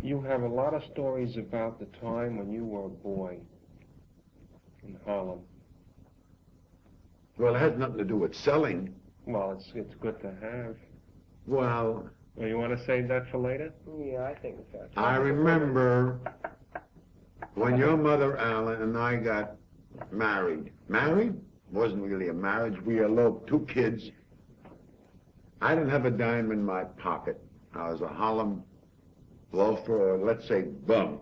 You have a lot of stories about the time when you were a boy in Harlem. Well, it has nothing to do with selling. Well, it's good to have. Well, Well, you want to save that for later? Yeah, I think so. I remember when your mother, Alan, and I got married. Married? Wasn't really a marriage. We eloped, 2 kids. I didn't have a dime in my pocket. I was a Harlem loafer, or let's say bum.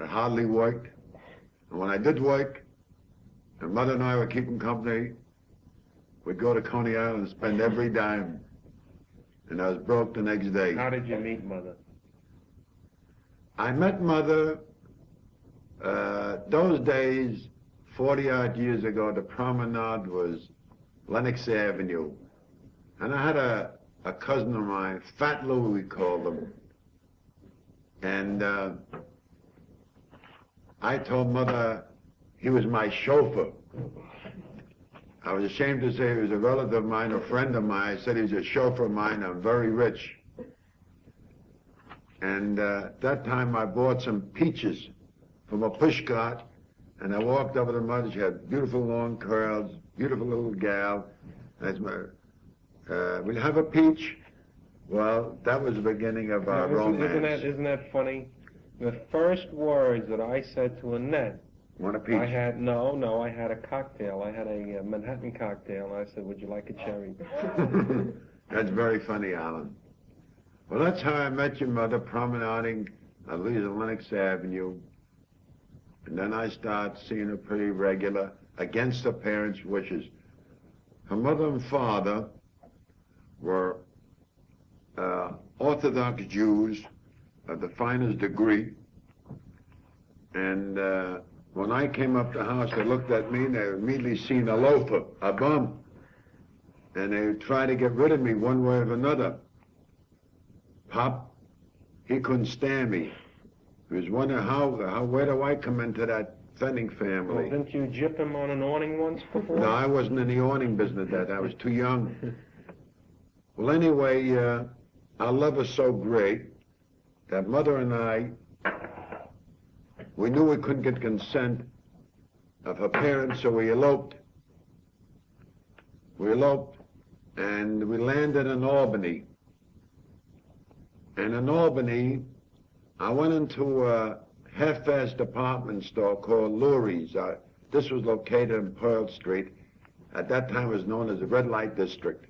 I hardly worked. And when I did work, and Mother and I were keeping company, we'd go to Coney Island and spend every dime. And I was broke the next day. How did you meet Mother? I met Mother, those days, 40-odd years ago, the promenade was Lenox Avenue. And I had a cousin of mine, Fat Louie we called him. And I told Mother he was my chauffeur. I was ashamed to say he was a relative of mine, a friend of mine. I said he was a chauffeur of mine. I'm very rich. And at that time, I bought some peaches from a push cart, and I walked over to Mother. She had beautiful long curls, beautiful little gal. That's my, will you have a peach? Well, that was the beginning of our romance. Isn't that funny? The first words that I said to Annette, Want a peach? I had a cocktail. I had a Manhattan cocktail, and I said, would you like a cherry? That's very funny, Alan. Well, that's how I met your mother, promenading at least on Lenox Avenue. And then I started seeing her pretty regular, against her parents' wishes. Her mother and father were Orthodox Jews of the finest degree. And when I came up the house, they looked at me and they immediately seen a loafer, a bum. And they tried to get rid of me one way or another. Pop, he couldn't stand me. He was wondering where do I come into that Fenning family? Well, didn't you gyp him on an awning once before? No, I wasn't in the awning business then. I was too young. Well, anyway, our love was so great that Mother and I, we knew we couldn't get consent of her parents, so we eloped. We eloped, and we landed in Albany. And in Albany, I went into a half-fast department store called Lurie's. This was located in Pearl Street. At that time, it was known as the Red Light District.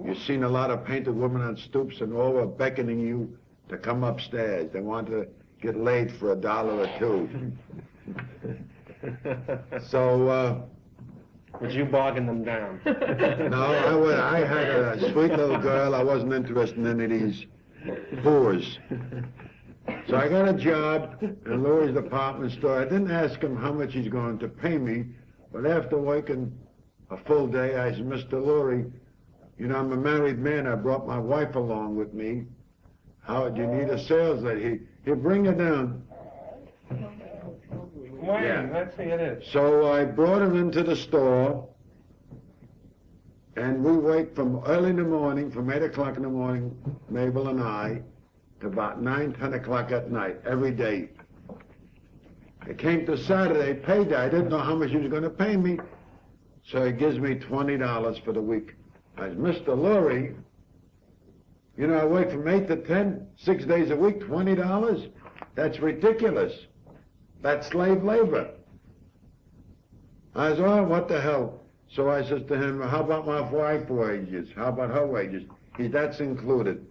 You've seen a lot of painted women on stoops, and all were beckoning you to come upstairs. They wanted to get laid for $1 or $2. So, Would you bargain them down? no, I had a sweet little girl. I wasn't interested in any of these boors. So I got a job in Louie's department store. I didn't ask him how much he's going to pay me, but after working a full day, I said, Mr. Louie, you know, I'm a married man. I brought my wife along with me. How do you need a sales lady? He'd bring her down. Wait, Yeah. let's see it is. So I brought her into the store, and we worked from early in the morning, from 8 o'clock in the morning, Mabel and I, to about 9, 10 o'clock at night, every day. It came to Saturday, payday. I didn't know how much he was going to pay me, so he gives me $20 for the week. I said, Mr. Lurie, you know, I work from 8 to 10, 6 days a week, $20? That's ridiculous. That's slave labor. I said, oh, what the hell? So I says to him, how about my wife's wages? How about her wages? That's included.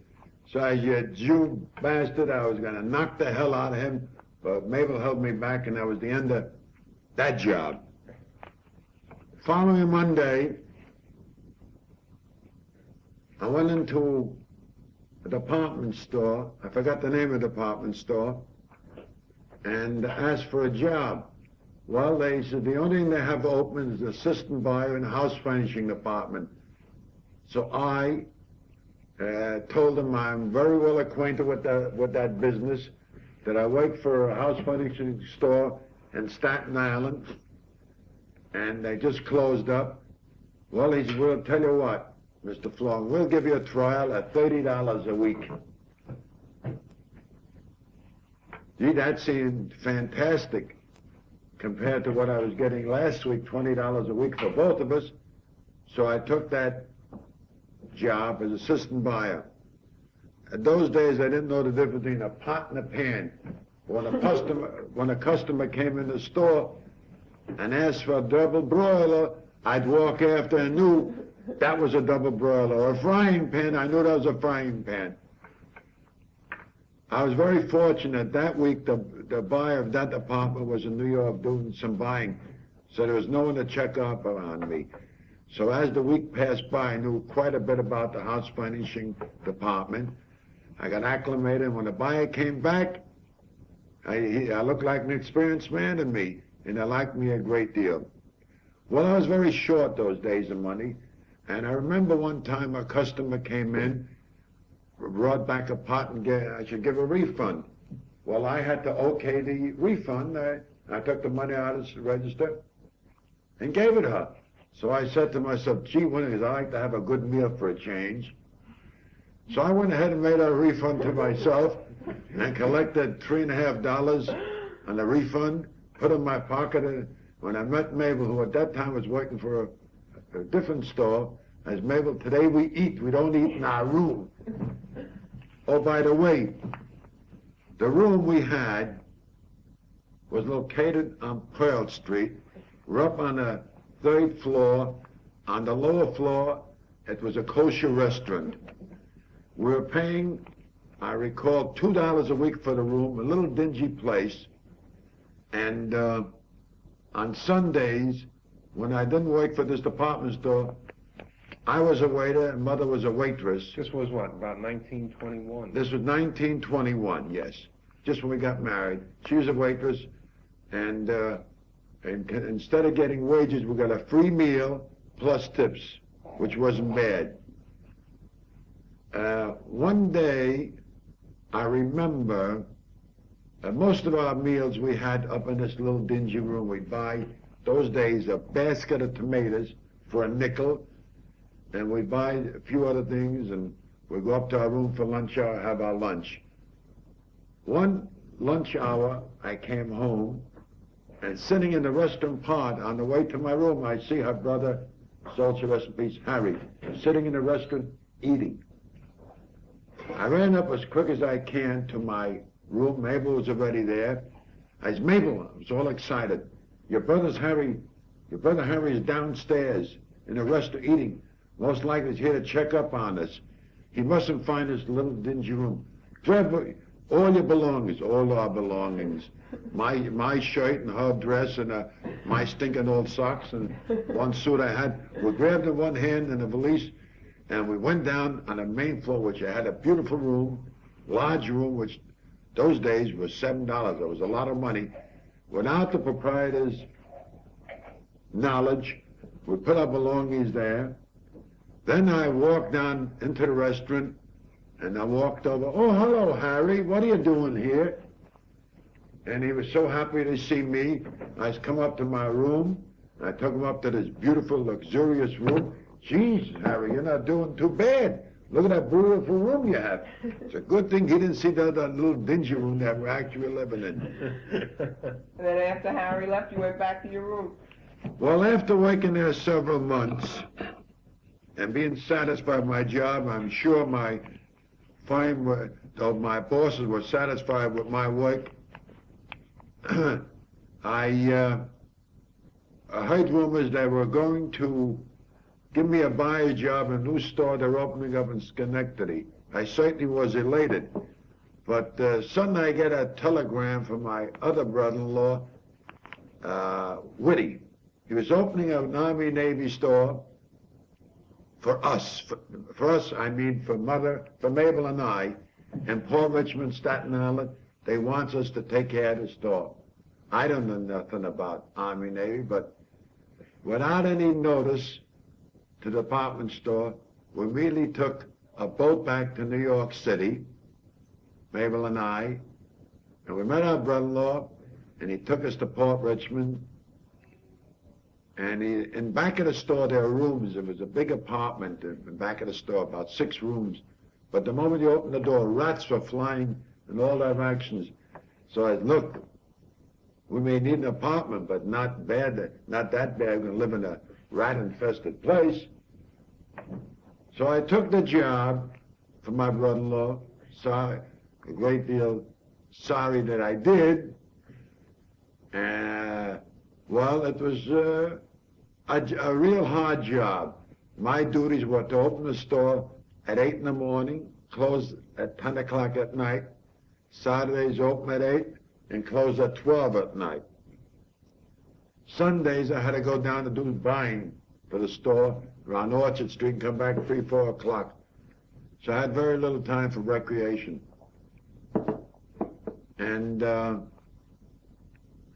So I said, you Jew bastard, I was going to knock the hell out of him, but Mabel held me back, and that was the end of that job. Following Monday, I went into a department store. I forgot the name of the department store, and asked for a job. Well, they said the only thing they have open is assistant buyer in the house furnishing department. So I told them I'm very well acquainted with that business, that I work for a house furnishing store in Staten Island, and they just closed up. Well, he said, we'll tell you what, Mr. Florin, we'll give you a trial at $30 a week. Gee, that seemed fantastic compared to what I was getting last week, $20 a week for both of us. So I took that job as assistant buyer. In those days, I didn't know the difference between a pot and a pan. When a customer came in the store and asked for a double broiler, I'd walk after and knew that was a double broiler. Or a frying pan, I knew that was a frying pan. I was very fortunate that week. The buyer of that department was in New York doing some buying, so there was no one to check up on me. So as the week passed by, I knew quite a bit about the house furnishing department. I got acclimated, and when the buyer came back, I looked like an experienced man to me, and they liked me a great deal. Well, I was very short those days of money, and I remember one time a customer came in, brought back a pot, and I should give a refund. Well, I had to okay the refund. I took the money out of the register and gave it her. So I said to myself, gee, I'd like to have a good meal for a change. So I went ahead and made a refund to myself and collected $3.50 on the refund, put it in my pocket. And when I met Mabel, who at that time was working for a different store, I said, Mabel, today we eat. We don't eat in our room. Oh, by the way, the room we had was located on Pearl Street. We're up on the 3rd floor. On the lower floor, it was a kosher restaurant. We were paying, I recall, $2 a week for the room, a little dingy place. And on Sundays, when I didn't work for this department store, I was a waiter and Mother was a waitress. This was what, about 1921? This was 1921, yes. Just when we got married. She was a waitress, and instead of getting wages, we got a free meal plus tips, which wasn't bad. One day, I remember most of our meals we had up in this little dingy room. We'd buy, those days, a basket of tomatoes for a nickel, and we'd buy a few other things, and we'd go up to our room for lunch hour, have our lunch. One lunch hour, I came home, and sitting in the restaurant part on the way to my room, I see her brother, Soldier rest in peace, Harry, sitting in the restaurant eating. I ran up as quick as I can to my room. Mabel was already there. I said, Mabel, I was all excited. Your brother Harry is downstairs in the restaurant eating. Most likely he's here to check up on us. He mustn't find this little dingy room. Grab all your belongings, all our belongings. My shirt and her dress and my stinking old socks and one suit I had. We grabbed in one hand and a valise, and we went down on the main floor, which had a beautiful room, large room, which those days was $7. It was a lot of money. Without the proprietor's knowledge, we put our belongings there. Then I walked down into the restaurant, and I walked over. Oh, hello, Harry. What are you doing here? And he was so happy to see me. I come up to my room. I took him up to this beautiful, luxurious room. Geez, Harry, you're not doing too bad. Look at that beautiful room you have. It's a good thing he didn't see that little dingy room that we're actually living in. And then after Harry left, you went back to your room. Well, after working there several months and being satisfied with my job, I'm sure my bosses were satisfied with my work. I heard rumors they were going to give me a buyer job in a new store they're opening up in Schenectady. I certainly was elated. But suddenly I get a telegram from my other brother-in-law, Whitty. He was opening an Army-Navy store for us. For us, I mean for Mabel and I, in Port Richmond, Staten Island. They want us to take care of the store. I don't know nothing about Army-Navy, but without any notice to the department store, we immediately took a boat back to New York City, Mabel and I, and we met our brother-in-law, and he took us to Port Richmond. And in back of the store, there were rooms. It was a big apartment in back of the store, about 6 rooms. But the moment you opened the door, rats were flying in all directions. So I said, look, we may need an apartment, but not that bad. We're going to live in a rat-infested place. So I took the job for my brother-in-law. Sorry, a great deal sorry that I did. Well, it was a real hard job. My duties were to open the store at 8 in the morning, close at 10 o'clock at night. Saturdays open at 8 and close at 12 at night. Sundays I had to go down to do buying for the store around Orchard Street and come back at 3, 4 o'clock. So I had very little time for recreation. And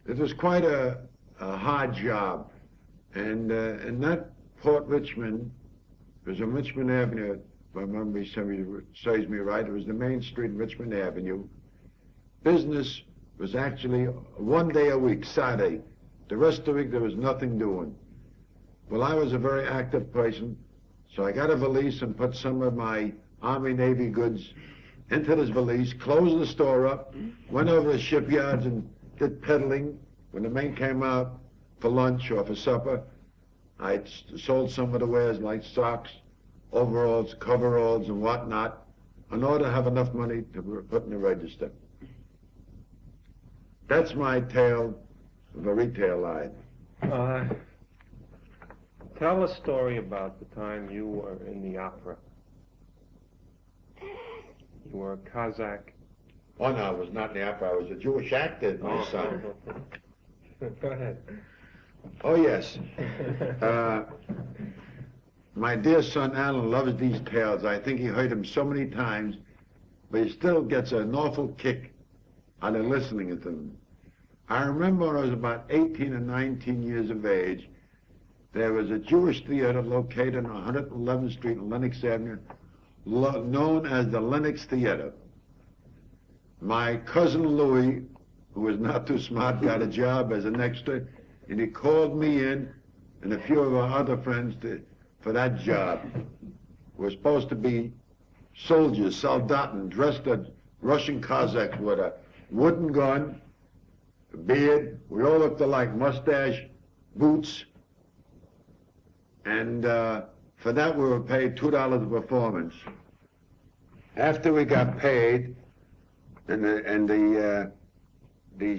it was quite a hard job. And in that Port Richmond, it was on Richmond Avenue, if my memory serves me right, it was the main street in Richmond Avenue. Business was actually 1 day a week, Saturday. The rest of the week there was nothing doing. Well, I was a very active person, so I got a valise and put some of my Army Navy goods into this valise, closed the store up, went over to shipyards and did peddling. When the men came out for lunch or for supper, I sold some of the wares like socks, overalls, coveralls, and whatnot, in order to have enough money to put in the register. That's my tale of a retail life. Tell a story about the time you were in the opera. You were a Kazakh. Oh, no, I was not in the opera. I was a Jewish actor, my son. Go ahead. Oh, yes. My dear son Alan loves these tales. I think he heard them so many times, but he still gets an awful kick out of listening to them. I remember when I was about 18 or 19 years of age, there was a Jewish theater located on 111th Street and Lenox Avenue, known as the Lenox Theater. My cousin Louis, who was not too smart, got a job as an extra, and he called me in and a few of our other friends for that job. We were supposed to be soldiers, soldaten, dressed as Russian Cossacks with a wooden gun, a beard. We all looked alike, mustache, boots. And for that we were paid $2 a performance. After we got paid and the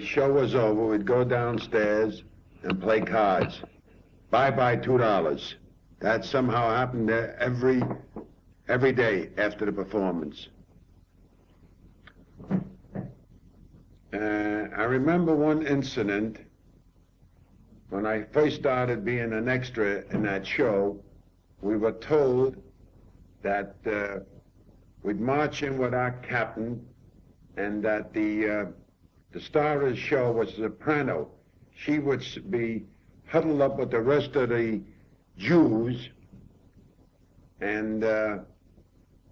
show was over, we'd go downstairs and play cards. Bye-bye $2. That somehow happened there every day after the performance. I remember one incident when I first started being an extra in that show. We were told that we'd march in with our captain, and that the star of the show was a soprano. She would be huddled up with the rest of the Jews, and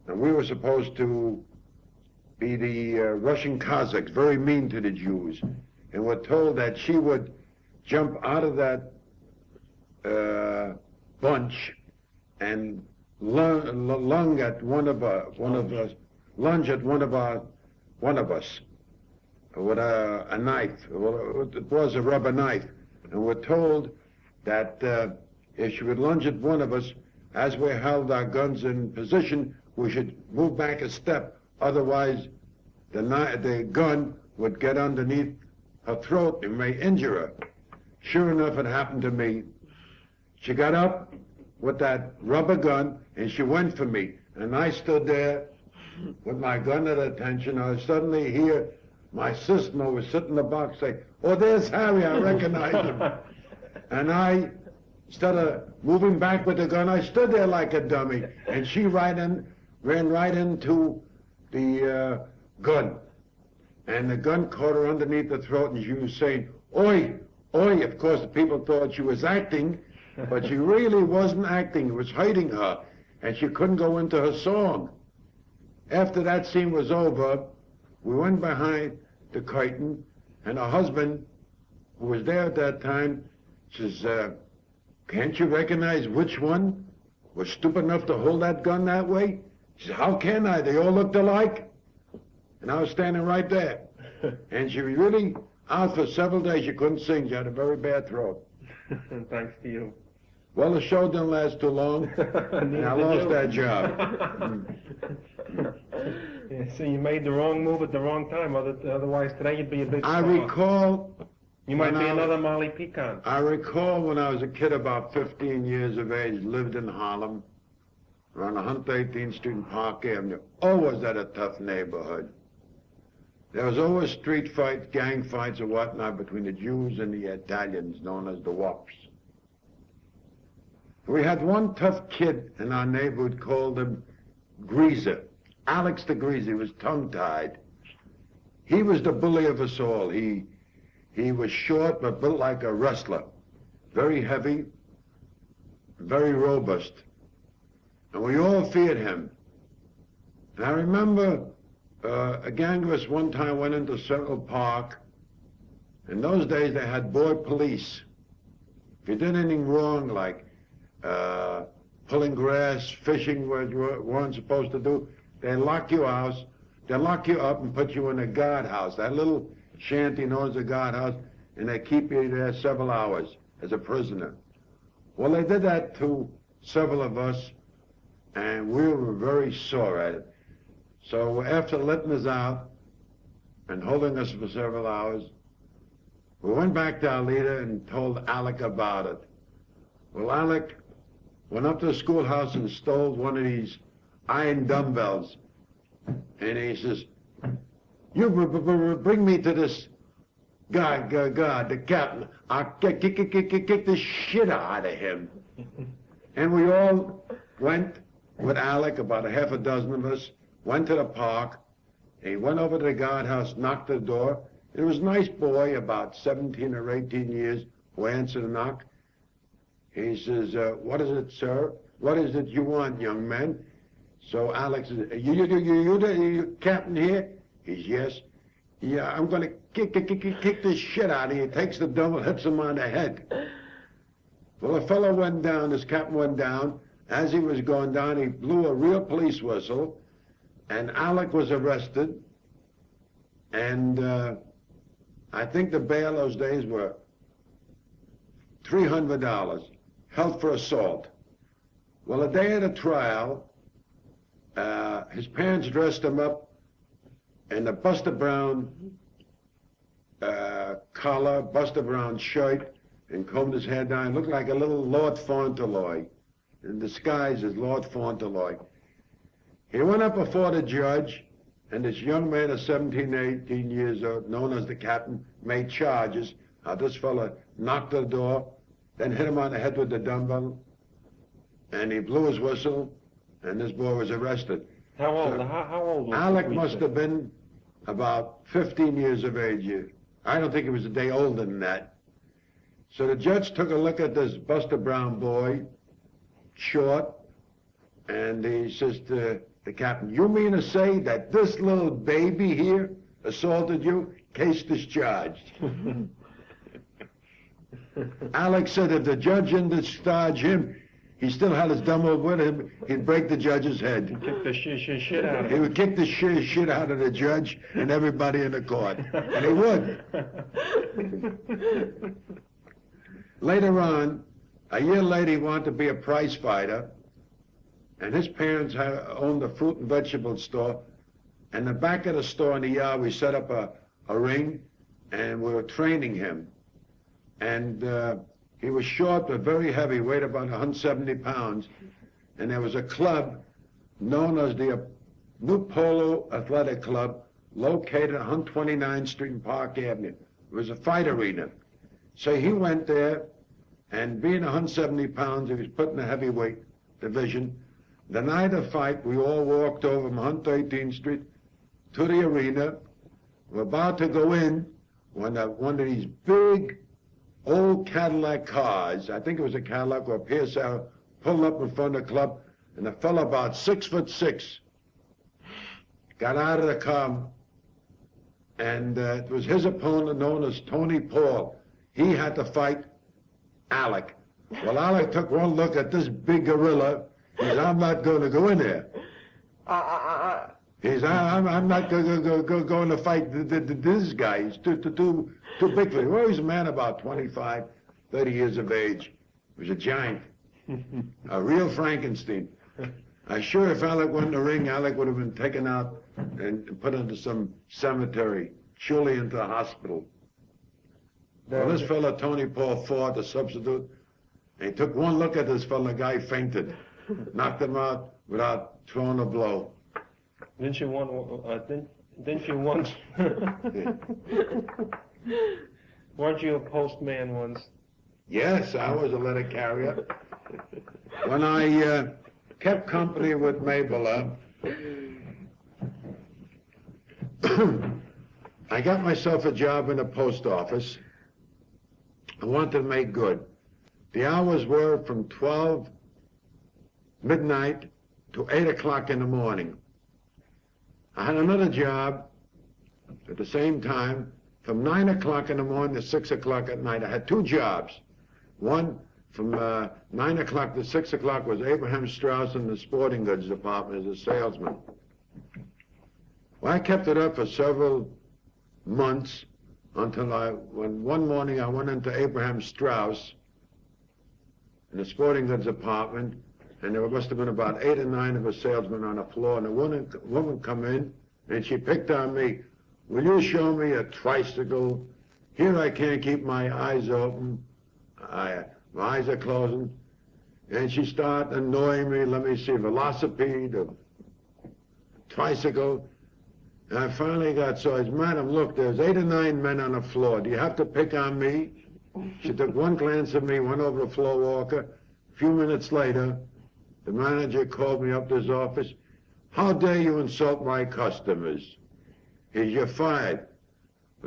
we were supposed to be the Russian Cossacks, very mean to the Jews, and we're told that she would jump out of that bunch and lunge at one of us with a knife. It was a rubber knife, and we're told that if she would lunge at one of us, as we held our guns in position, we should move back a step. Otherwise, the gun would get underneath her throat and may injure her. Sure enough, it happened to me. She got up with that rubber gun, and she went for me. And I stood there with my gun at attention. I suddenly hear my sister who was sitting in the box say, "Oh, there's Harry, I recognize him." And I, instead of moving back with the gun, I stood there like a dummy. And she ran right into the gun. And the gun caught her underneath the throat, and she was saying, "Oi, oi." Of course, the people thought she was acting, but she really wasn't acting. It was hurting her, and she couldn't go into her song. After that scene was over, we went behind the curtain, and her husband, who was there at that time, says, "Can't you recognize which one was stupid enough to hold that gun that way?" She said, "How can I? They all looked alike." And I was standing right there. And she was really out for several days. She couldn't sing. She had a very bad throat. Thanks to you. Well, the show didn't last too long, and I lost that job. Yeah, so you made the wrong move at the wrong time. Otherwise, today you'd be a big I star. recall You might when be I- another Molly Pecan. I recall when I was a kid about 15 years of age, lived in Harlem, around 118th Street and Park Avenue. Always at a tough neighborhood. There was always street fights, gang fights or whatnot between the Jews and the Italians, known as the Wops. We had one tough kid in our neighborhood called him Greaser. Alex the Greaser. He was tongue-tied. He was the bully of us all. He was short but built like a wrestler. Very heavy, very robust. And we all feared him. And I remember a gang of us one time went into Circle Park. In those days they had boy police. If you did anything wrong, like pulling grass, fishing what you weren't supposed to do, they'd lock you out. They'd lock you up and put you in a guardhouse, that little shanty known as a guardhouse, and they keep you there several hours as a prisoner. Well, they did that to several of us, and we were very sore at it. So after letting us out and holding us for several hours, we went back to our leader and told Alec about it. Well, Alec went up to the schoolhouse and stole one of these iron dumbbells. And he says, you bring me to this guy, the captain. I'll kick the shit out of him. And we all went with Alec, about a half a dozen of us, went to the park. He went over to the guardhouse, knocked the door. It was a nice boy, about 17 or 18 years, who answered the knock. He says, what is it, sir? What is it you want, young man? So Alex says, you the captain here? He's, yes. Yeah, I'm going to kick the shit out of you. He takes the dumbbell, hits him on the head. Well, the fellow went down, this captain went down. As he was going down, he blew a real police whistle, and Alec was arrested. And I think the bail those days were $300, held for assault. Well, the day of the trial, his parents dressed him up in a Buster Brown collar, Buster Brown shirt, and combed his hair down. He looked like a little Lord Fauntleroy, in disguise as Lord Fauntleroy. He went up before the judge, and this young man of 17, 18 years old, known as the captain, made charges. This fella knocked the door, then hit him on the head with the dumbbell, and he blew his whistle, and this boy was arrested. How old? How old was Alec the must have been about 15 years of age. I don't think he was a day older than that. So the judge took a look at this Buster Brown boy, short, and he says to the captain, you mean to say that this little baby here assaulted you? Case discharged. Alex said if the judge didn't discharge him, he still had his dumbbell with him, he'd break the judge's head. He'd kick the shit out of He him. would kick the shit out of the judge and everybody in the court. And he would. Later on, a year later, he wanted to be a prize fighter, and his parents owned a fruit and vegetable store. In the back of the store in the yard, we set up a ring, and we were training him. And he was short but very heavy, weighed about 170 pounds. And there was a club known as the New Polo Athletic Club, located on 129th Street and Park Avenue. It was a fight arena. So he went there, and being 170 pounds, he was put in the heavyweight division. The night of fight, we all walked over from 113th Street to the arena. We're about to go in when one of these big old Cadillac cars, I think it was a Cadillac or a PSL, pulled up in front of the club, and a fellow about 6'6" got out of the car, and it was his opponent known as Tony Paul. He had to fight Alec. Well, Alec took one look at this big gorilla. He said, I'm not going to go in there. I'm not going to fight this guy. He's too big for me. Well, he's a man about 25, 30 years of age. He was a giant, a real Frankenstein. I'm sure if Alec won the ring, Alec would have been taken out and put into some cemetery, surely into a hospital. Well, this fella, Tony Paul Ford, the substitute, he took one look at this fella, the guy fainted, knocked him out without throwing a blow. Didn't you want? Didn't you once? Weren't you a postman once? Yes, I was a letter carrier. When I kept company with Mabel, I got myself a job in the post office. I wanted to make good. The hours were from 12 midnight to 8 o'clock in the morning. I had another job at the same time from 9 o'clock in the morning to 6 o'clock at night. I had two jobs. One from 9 o'clock to 6 o'clock was Abraham Strauss in the sporting goods department as a salesman. Well, I kept it up for several months until when one morning I went into Abraham Strauss in the sporting goods department, and there must have been about 8 or 9 of us salesmen on the floor, and a woman come in, and she picked on me. Will you show me a tricycle? Here I can't keep my eyes open. My eyes are closing. And she started annoying me. Let me see, velocipede, a tricycle. And I finally got so I said, Madam, look, there's 8 or 9 men on the floor. Do you have to pick on me? She took one glance at me, went over to floor walker. A few minutes later, the manager called me up to his office. How dare you insult my customers? You're fired.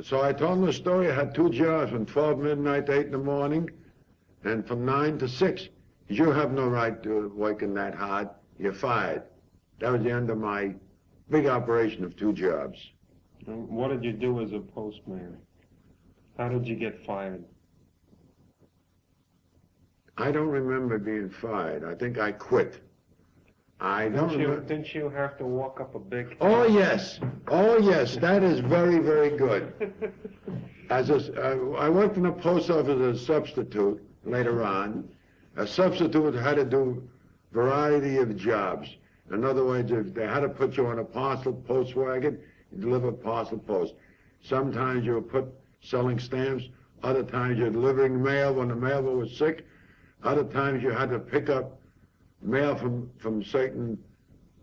So I told him the story. I had two jobs from 12 midnight to 8 in the morning and from 9 to 6. You have no right to working that hard. You're fired. That was the end of my big operation of two jobs. What did you do as a postman? How did you get fired? I don't remember being fired. I think I quit. I don't remember. Didn't you have to walk up a big... Oh, yes. Oh, yes. That is very, very good. I worked in the post office as a substitute later on. A substitute had to do variety of jobs. In other words, if they had to put you on a parcel post wagon, you deliver parcel post. Sometimes you were put selling stamps. Other times you're delivering mail when the mailman was sick. Other times you had to pick up mail from certain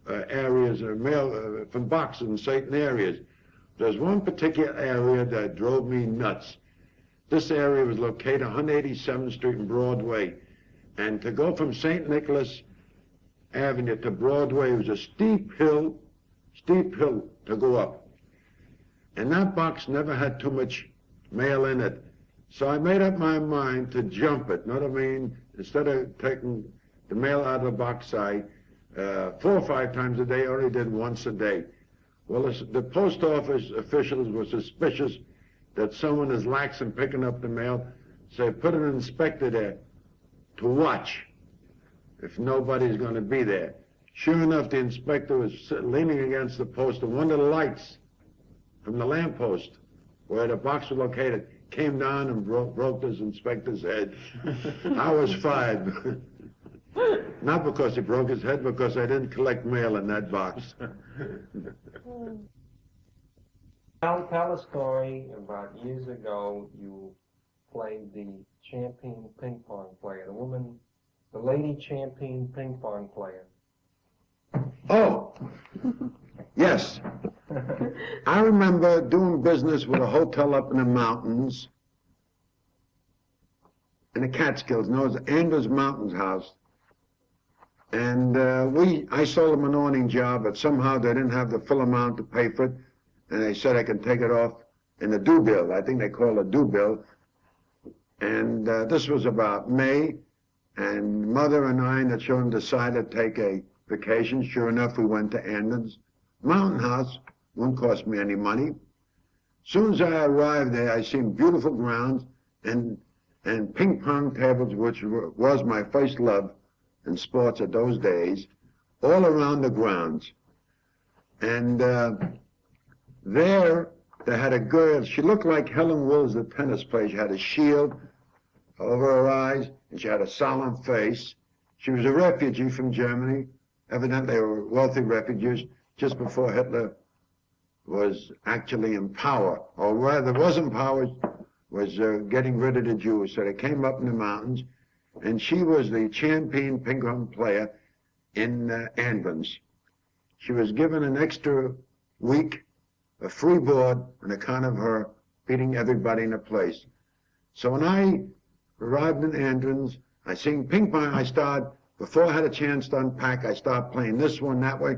areas, or mail from boxes in certain areas. There's one particular area that drove me nuts. This area was located 187th Street and Broadway. And to go from St. Nicholas Avenue to Broadway was a steep hill to go up. And that box never had too much mail in it. So I made up my mind to jump it. Know what I mean? Instead of taking the mail out of the box, I 4 or 5 times a day, I only did once a day. Well, the post office officials were suspicious that someone is lax in picking up the mail, so they put an inspector there to watch if nobody's going to be there. Sure enough, the inspector was leaning against the post, and one of the lights from the lamppost where the box was located came down and broke this inspector's head. I was fired. Not because he broke his head, because I didn't collect mail in that box. Tell a story about years ago you played the champion ping pong player, the lady champion ping pong player. Oh, yes. I remember doing business with a hotel up in the mountains, in the Catskills, known as Andrews Mountains House. And I sold them an awning job, but somehow they didn't have the full amount to pay for it, and they said I can take it off in a due bill. I think they call it a due bill. And this was about May, and Mother and I and the children decided to take a vacation. Sure enough, we went to Andrews Mountain House. Wouldn't cost me any money. Soon as I arrived there, I seen beautiful grounds and ping pong tables, which was my first love in sports at those days, all around the grounds. And there, they had a girl. She looked like Helen Wills, the tennis player. She had a shield over her eyes, and she had a solemn face. She was a refugee from Germany. Evidently, they were wealthy refugees just before Hitler was actually in power, or rather was in power, was getting rid of the Jews. So they came up in the mountains, and she was the champion ping pong player in Andrens. She was given an extra week, a free board, on account of her beating everybody in the place. So when I arrived in Andrens, I seen ping pong. I started, before I had a chance to unpack, I started playing this one, that way,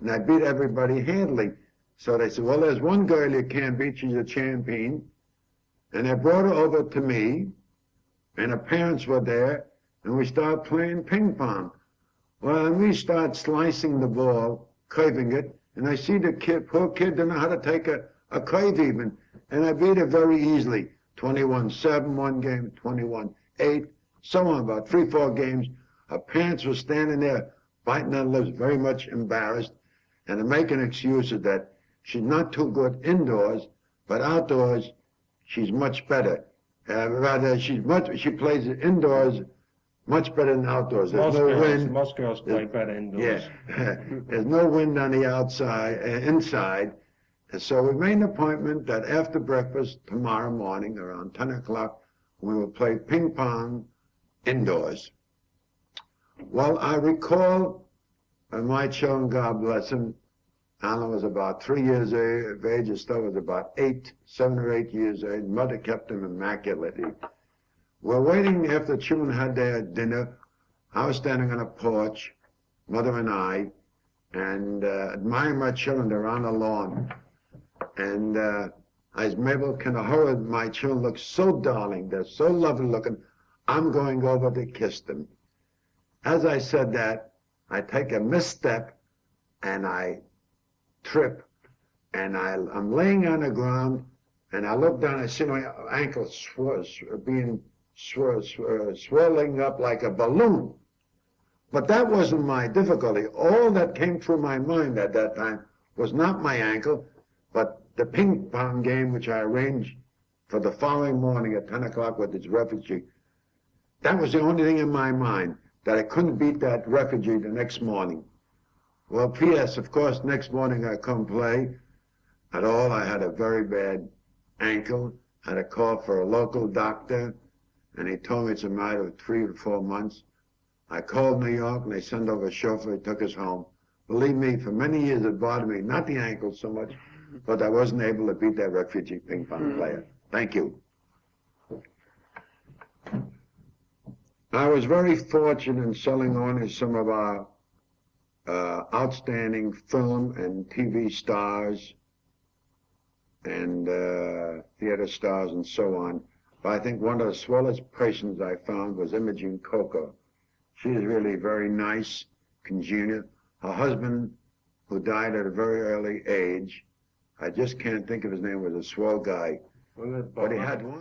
and I beat everybody handily. So they said, well, there's one girl you can't beat, she's a champion. And they brought her over to me, and her parents were there, and we started playing ping pong. Well, and we started slicing the ball, curving it, and I see the kid, poor kid, didn't know how to take a curve even. And I beat her very easily. 21-7 one game, 21-8, so on, about 3-4 games. Her parents were standing there, biting their lips, very much embarrassed, and they're making excuses that she's not too good indoors, but outdoors, she's much better. Rather, she plays indoors much better than outdoors. There's no wind. Most girls play better indoors. Yeah, there's no wind on the outside, inside. And so we made an appointment that after breakfast tomorrow morning, around 10 o'clock, we will play ping pong indoors. Well, I recall my children, God bless him, Alan was about 3 years of age, Estelle was about 7 or 8 years of age. Mother kept him immaculately. We're waiting after the children had their dinner. I was standing on a porch, Mother and I, and admiring my children. They're on the lawn. And I was able to hurry. My children look so darling. They're so lovely looking. I'm going over to kiss them. As I said that, I take a misstep and I trip. And I'm laying on the ground and I look down. I see my ankle swelling up like a balloon. But that wasn't my difficulty. All that came through my mind at that time was not my ankle, but the ping pong game which I arranged for the following morning at 10 o'clock with this refugee. That was the only thing in my mind, that I couldn't beat that refugee the next morning. Well, P.S., of course, next morning I come play. At all, I had a very bad ankle. Had to call for a local doctor, and he told me it's a matter of 3 to 4 months. I called New York, and they sent over a chauffeur. He took us home. Believe me, for many years it bothered me, not the ankle so much, but I wasn't able to beat that refugee ping pong player. Thank you. I was very fortunate in selling on to some of our outstanding film and TV stars and theater stars and so on. But I think one of the swellest persons I found was Imogen Coco. She is really very nice, congenial. Her husband, who died at a very early age, I just can't think of his name, was a swell guy. But he had one.